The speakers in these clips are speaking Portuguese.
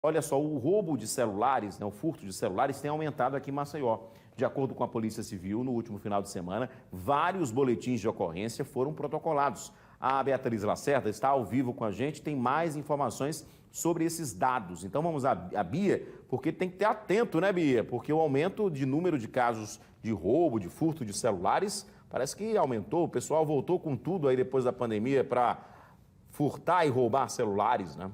Olha só, o roubo de celulares, o furto de celulares tem aumentado aqui em Maceió. De acordo com a Polícia Civil, no último final de semana, vários boletins de ocorrência foram protocolados. A Beatriz Lacerda está ao vivo com a gente, tem mais informações sobre esses dados. Então vamos a Bia, porque tem que ter atento, né, Bia? Porque o aumento de número de casos de roubo, de furto de celulares, parece que aumentou. O pessoal voltou com tudo aí depois da pandemia para furtar e roubar celulares, né?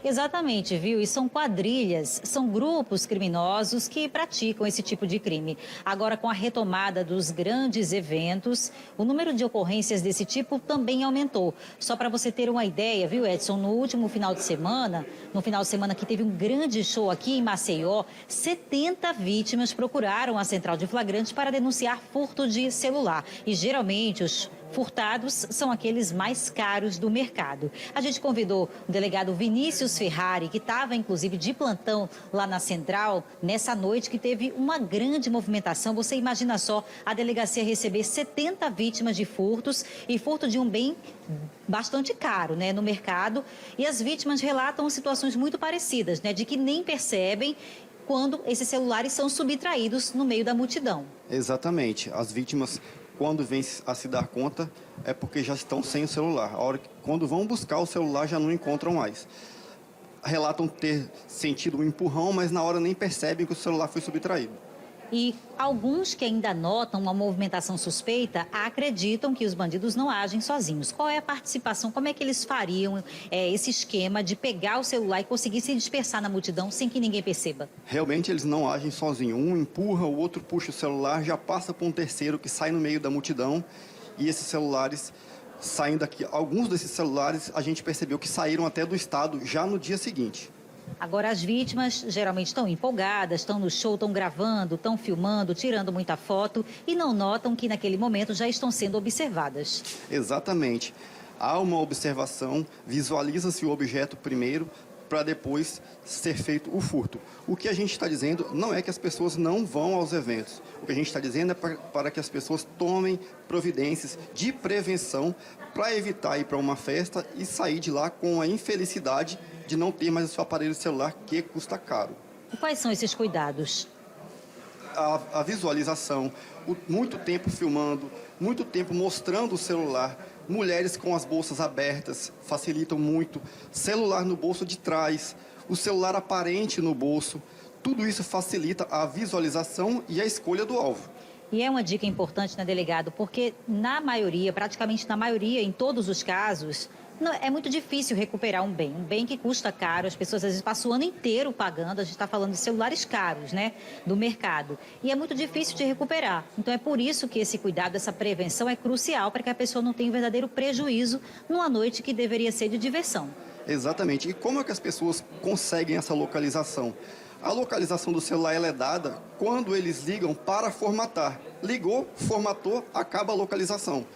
Exatamente, viu? E são quadrilhas, são grupos criminosos que praticam esse tipo de crime. Agora, com a retomada dos grandes eventos, o número de ocorrências desse tipo também aumentou. Só para você ter uma ideia, viu, Edson? No último final de semana, no final de semana que teve um grande show aqui em Maceió, 70 vítimas procuraram a central de flagrantes para denunciar furto de celular. E geralmente os furtados são aqueles mais caros do mercado. A gente convidou o delegado Vinícius Ferrari, que estava inclusive de plantão lá na central, nessa noite que teve uma grande movimentação. Você imagina só a delegacia receber 70 vítimas de furtos e furto de um bem bastante caro, né, no mercado. E as vítimas relatam situações muito parecidas, né, de que nem percebem quando esses celulares são subtraídos no meio da multidão. Exatamente. As vítimas, quando vêm a se dar conta, é porque já estão sem o celular. Quando vão buscar o celular, já não encontram mais. Relatam ter sentido um empurrão, mas na hora nem percebem que o celular foi subtraído. E alguns que ainda notam uma movimentação suspeita acreditam que os bandidos não agem sozinhos. Qual é a participação? Como é que eles fariam esse esquema de pegar o celular e conseguir se dispersar na multidão sem que ninguém perceba? Realmente eles não agem sozinhos. Um empurra, o outro puxa o celular, já passa para um terceiro que sai no meio da multidão. E esses celulares saem daqui. Alguns desses celulares a gente percebeu que saíram até do estado já no dia seguinte. Agora, as vítimas geralmente estão empolgadas, estão no show, estão gravando, estão filmando, tirando muita foto e não notam que naquele momento já estão sendo observadas. Exatamente. Há uma observação, visualiza-se o objeto primeiro para depois ser feito o furto. O que a gente está dizendo não é que as pessoas não vão aos eventos. O que a gente está dizendo é para que as pessoas tomem providências de prevenção para evitar ir para uma festa e sair de lá com a infelicidade de não ter mais o seu aparelho celular, que custa caro. E quais são esses cuidados? A visualização, muito tempo filmando, muito tempo mostrando o celular. Mulheres com as bolsas abertas facilitam muito. Celular no bolso de trás, o celular aparente no bolso. Tudo isso facilita a visualização e a escolha do alvo. E é uma dica importante, né, delegado? Porque na maioria, praticamente na maioria, em todos os casos, é muito difícil recuperar um bem que custa caro. As pessoas às vezes passam o ano inteiro pagando. A gente está falando de celulares caros, né, do mercado. E é muito difícil de recuperar. Então é por isso que esse cuidado, essa prevenção é crucial para que a pessoa não tenha um verdadeiro prejuízo numa noite que deveria ser de diversão. Exatamente. E como é que as pessoas conseguem essa localização? A localização do celular ela é dada quando eles ligam para formatar. Ligou, formatou, acaba a localização.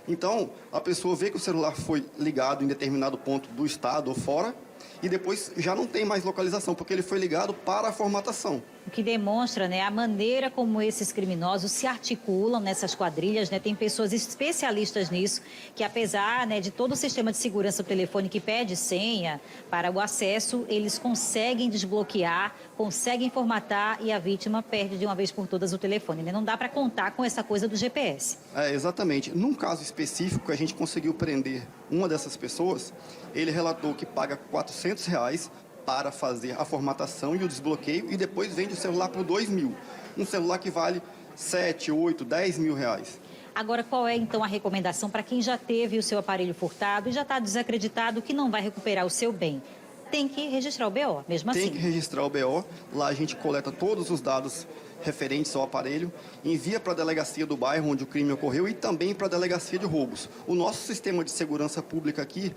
Então, a pessoa vê que o celular foi ligado em determinado ponto do estado ou fora e depois já não tem mais localização, porque ele foi ligado para a formatação. O que demonstra, né, a maneira como esses criminosos se articulam nessas quadrilhas, né? Tem pessoas especialistas nisso, que apesar, né, de todo o sistema de segurança do telefone que pede senha para o acesso, eles conseguem desbloquear, conseguem formatar e a vítima perde de uma vez por todas o telefone, né? Não dá para contar com essa coisa do GPS. Exatamente. Num caso específico, a gente conseguiu prender uma dessas pessoas. Ele relatou que paga R$400 para fazer a formatação e o desbloqueio e depois vende o celular por R$2.000. Um celular que vale 7, 8, 10 mil reais. Agora, qual é então a recomendação para quem já teve o seu aparelho furtado e já está desacreditado que não vai recuperar o seu bem? Tem que registrar o BO, mesmo assim. Tem que registrar o BO. Lá a gente coleta todos os dados referentes ao aparelho, envia para a delegacia do bairro onde o crime ocorreu e também para a delegacia de roubos. O nosso sistema de segurança pública aqui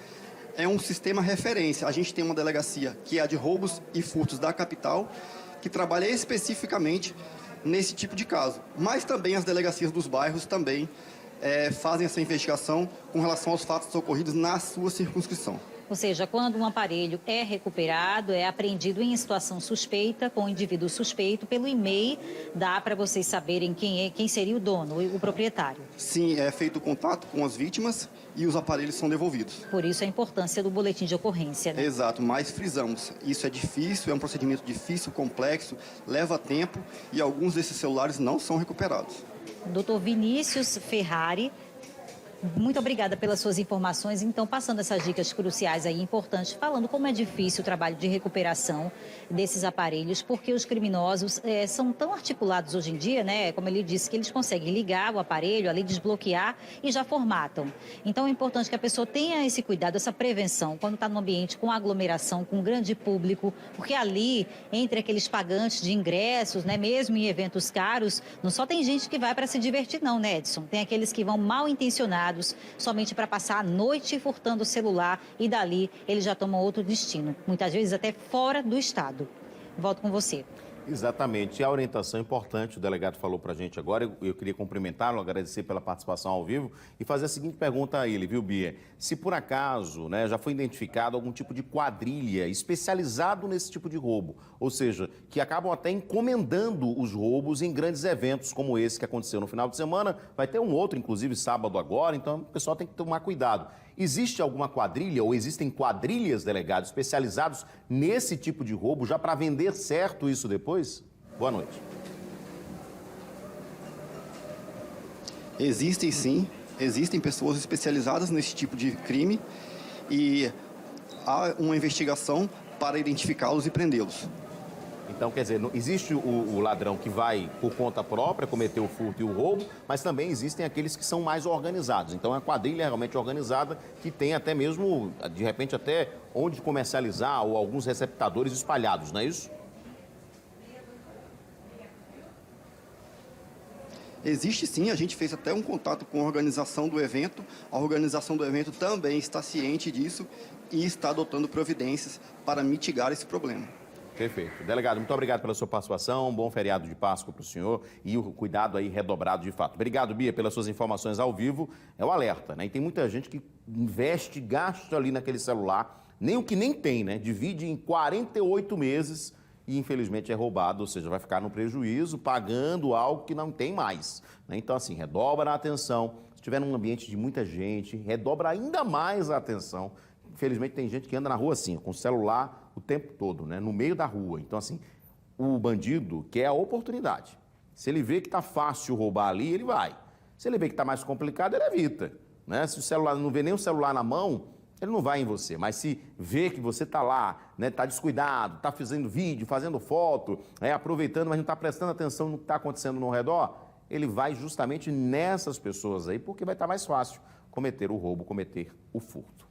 é um sistema referência. A gente tem uma delegacia que é a de roubos e furtos da capital, que trabalha especificamente nesse tipo de caso. Mas também as delegacias dos bairros também fazem essa investigação com relação aos fatos ocorridos na sua circunscrição. Ou seja, quando um aparelho é recuperado, é apreendido em situação suspeita, com o indivíduo suspeito, pelo e-mail, dá para vocês saberem quem seria o dono, o proprietário. Sim, é feito contato com as vítimas e os aparelhos são devolvidos. Por isso a importância do boletim de ocorrência, né? Exato, mas frisamos, isso é difícil, é um procedimento difícil, complexo, leva tempo e alguns desses celulares não são recuperados. Dr. Vinícius Ferrari, muito obrigada pelas suas informações. Então, passando essas dicas cruciais aí, importantes, falando como é difícil o trabalho de recuperação desses aparelhos, porque os criminosos são tão articulados hoje em dia, né? Como ele disse, que eles conseguem ligar o aparelho, ali desbloquear e já formatam. Então, é importante que a pessoa tenha esse cuidado, essa prevenção, quando está no ambiente com aglomeração, com grande público, porque ali, entre aqueles pagantes de ingressos, né, mesmo em eventos caros, não só tem gente que vai para se divertir, não, né, Edson? Tem aqueles que vão mal intencionados, somente para passar a noite furtando o celular e dali eles já tomam outro destino, muitas vezes até fora do estado. Volto com você. Exatamente, e a orientação é importante, o delegado falou para a gente agora, eu queria cumprimentá-lo, agradecer pela participação ao vivo e fazer a seguinte pergunta a ele, viu, Bia? Se por acaso, né, já foi identificado algum tipo de quadrilha especializado nesse tipo de roubo, ou seja, que acabam até encomendando os roubos em grandes eventos como esse que aconteceu no final de semana, vai ter um outro, inclusive sábado agora, então o pessoal tem que tomar cuidado. Existe alguma quadrilha ou existem quadrilhas, delegados, especializados nesse tipo de roubo, já para vender certo isso depois? Boa noite. Existem sim, existem pessoas especializadas nesse tipo de crime e há uma investigação para identificá-los e prendê-los. Então, quer dizer, existe o ladrão que vai por conta própria cometer o furto e o roubo, mas também existem aqueles que são mais organizados. Então, é uma quadrilha realmente organizada que tem até mesmo, de repente, até onde comercializar ou alguns receptadores espalhados, não é isso? Existe sim, a gente fez até um contato com a organização do evento. A organização do evento também está ciente disso e está adotando providências para mitigar esse problema. Perfeito. Delegado, muito obrigado pela sua participação, um bom feriado de Páscoa para o senhor e o cuidado aí redobrado de fato. Obrigado, Bia, pelas suas informações ao vivo. É o alerta, né? E tem muita gente que investe, gasta ali naquele celular, nem o que nem tem, né? Divide em 48 meses e infelizmente é roubado, ou seja, vai ficar no prejuízo, pagando algo que não tem mais, né? Então, assim, redobra a atenção. Se estiver num ambiente de muita gente, redobra ainda mais a atenção. Infelizmente, tem gente que anda na rua assim, com o celular o tempo todo, né? No meio da rua. Então, assim, o bandido quer a oportunidade. Se ele vê que está fácil roubar ali, ele vai. Se ele vê que está mais complicado, ele evita, né? Se o celular não vê nem o celular na mão, ele não vai em você. Mas se vê que você está lá, né? Está descuidado, está fazendo vídeo, fazendo foto, aproveitando, mas não está prestando atenção no que está acontecendo no redor, ele vai justamente nessas pessoas aí, porque vai estar mais fácil cometer o roubo, cometer o furto.